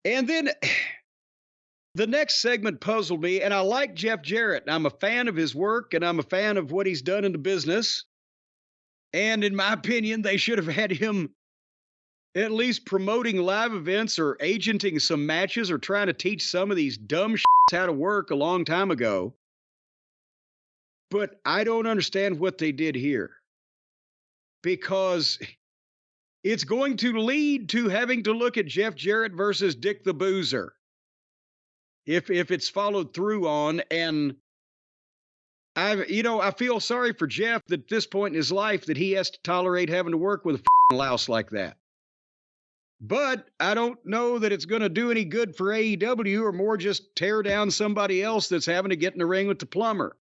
And then the next segment puzzled me, and I like Jeff Jarrett. I'm a fan of his work, and I'm a fan of what he's done in the business. And in my opinion, they should have had him at least promoting live events or agenting some matches or trying to teach some of these dumb how to work a long time ago. But I don't understand what they did here, because it's going to lead to having to look at Jeff Jarrett versus Dick the Boozer if it's followed through on. And I feel sorry for Jeff that at this point in his life that he has to tolerate having to work with a louse like that. But I don't know that it's going to do any good for AEW, or more just tear down somebody else that's having to get in the ring with the plumber.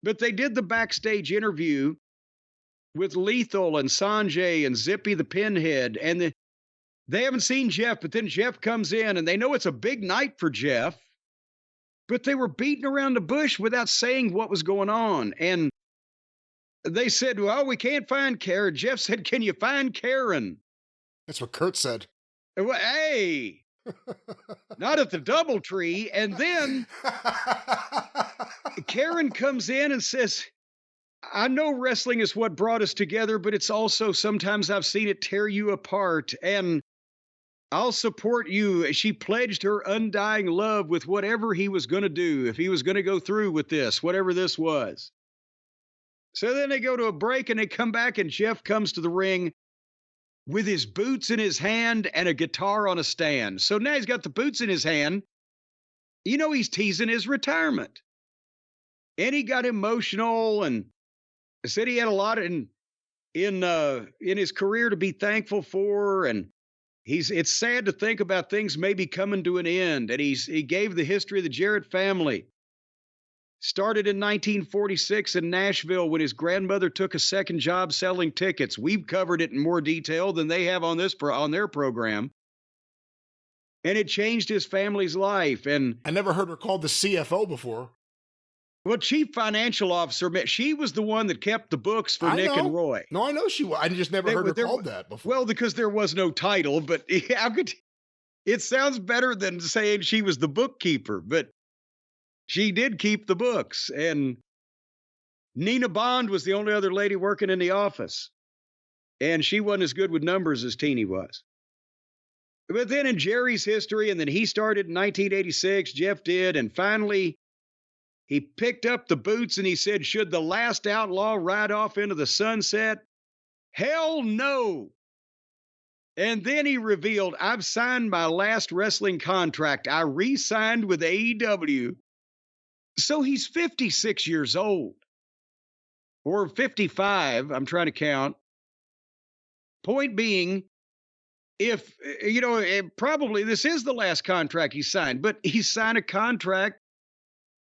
But they did the backstage interview with Lethal and Sanjay and Zippy the Pinhead, and they haven't seen Jeff, but then Jeff comes in, and they know it's a big night for Jeff, but they were beating around the bush without saying what was going on. And they said, well, we can't find Karen. Jeff said, can you find Karen? That's what Kurt said. Well, hey, not at the DoubleTree. And then Karen comes in and says, I know wrestling is what brought us together, but it's also sometimes I've seen it tear you apart, and I'll support you. She pledged her undying love with whatever he was going to do, if he was going to go through with this, whatever this was. So then they go to a break, and they come back, and Jeff comes to the ring with his boots in his hand and a guitar on a stand. So now he's got the boots in his hand. You know, he's teasing his retirement. And he got emotional and said he had a lot in his career to be thankful for, and it's sad to think about things maybe coming to an end. And he gave the history of the Jarrett family. Started in 1946 in Nashville when his grandmother took a second job selling tickets. We've covered it in more detail than they have on their program. And it changed his family's life. And I never heard her called the CFO before. Well, chief financial officer, she was the one that kept the books for Nick and Roy. No, I know she was. I just never heard her called that before. Well, because there was no title, but it sounds better than saying she was the bookkeeper, but she did keep the books. And Nina Bond was the only other lady working in the office. And she wasn't as good with numbers as Teeny was. But then in Jerry's history, and then he started in 1986, Jeff did, and finally he picked up the boots and he said, should the last outlaw ride off into the sunset? Hell no. And then he revealed, I've signed my last wrestling contract. I re-signed with AEW. So he's 56 years old. Or 55, I'm trying to count. Point being, probably this is the last contract he signed, but he signed a contract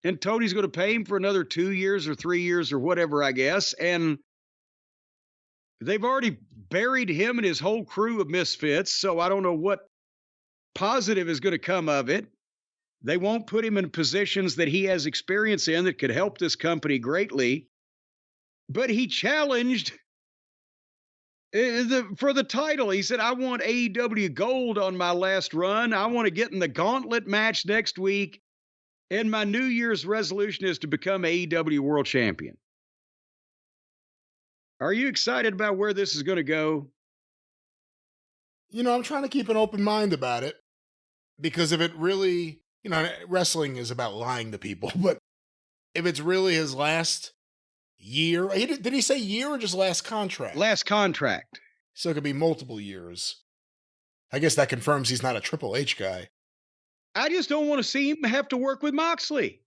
and Tony's going to pay him for another 2 years or 3 years or whatever, I guess. And they've already buried him and his whole crew of misfits. So I don't know what positive is going to come of it. They won't put him in positions that he has experience in that could help this company greatly. But he challenged for the title. He said, I want AEW gold on my last run. I want to get in the gauntlet match next week. And my New Year's resolution is to become AEW World Champion. Are you excited about where this is going to go? I'm trying to keep an open mind about it, because if it really, wrestling is about lying to people, but if it's really his last year, did he say year or just last contract? Last contract. So it could be multiple years. I guess that confirms he's not a Triple H guy. I just don't want to see him have to work with Moxley.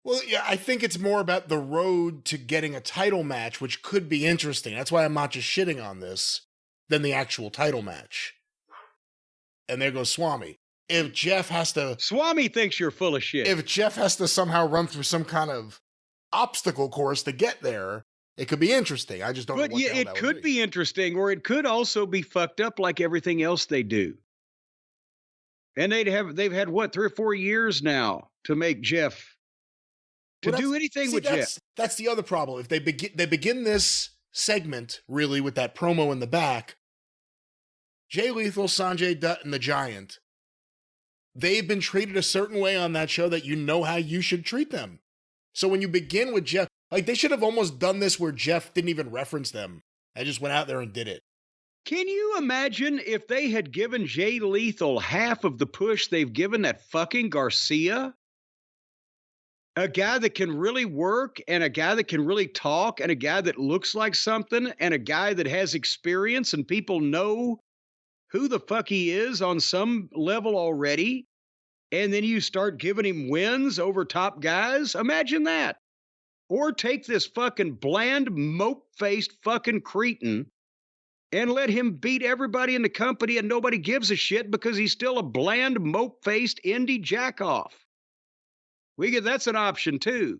Well, yeah, I think it's more about the road to getting a title match, which could be interesting. That's why I'm not just shitting on this, than the actual title match. And there goes Swami. If Jeff has to... Swami thinks you're full of shit. If Jeff has to somehow run through some kind of obstacle course to get there, it could be interesting. I just don't know what the hell that would be. It could be interesting, or it could also be fucked up like everything else they do. And they've had, 3 or 4 years now to make Jeff... do anything with Jeff. That's the other problem. If they begin this segment really with that promo in the back, Jay Lethal, Sanjay Dutt, and the Giant they've been treated a certain way on that show that you know how you should treat them. So when you begin with Jeff, like they should have almost done this where Jeff didn't even reference them. I just went out there and did it. Can you imagine if they had given Jay Lethal half of the push they've given that fucking Garcia? A guy that can really work, and a guy that can really talk, and a guy that looks like something, and a guy that has experience, and people know who the fuck he is on some level already. And then you start giving him wins over top guys. Imagine that. Or take this fucking bland, mope-faced fucking cretin and let him beat everybody in the company and nobody gives a shit because he's still a bland, mope-faced indie jackoff. That's an option too.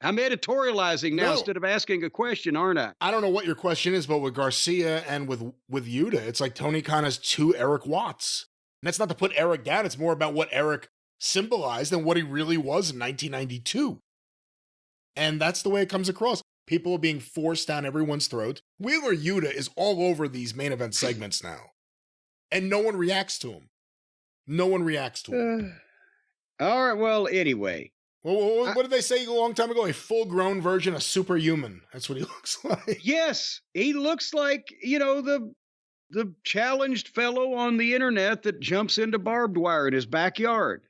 I'm editorializing now instead of asking a question, aren't I? I don't know what your question is, but with Garcia and with Yuta, it's like Tony Khan has two Eric Watts. And that's not to put Eric down. It's more about what Eric symbolized and what he really was in 1992. And that's the way it comes across. People are being forced down everyone's throat. Wheeler Yuta is all over these main event segments now. And no one reacts to him. No one reacts to him. All right, well, anyway. Well, what did they say a long time ago? A full-grown version of Superhuman. That's what he looks like. Yes, he looks like, the challenged fellow on the internet that jumps into barbed wire in his backyard.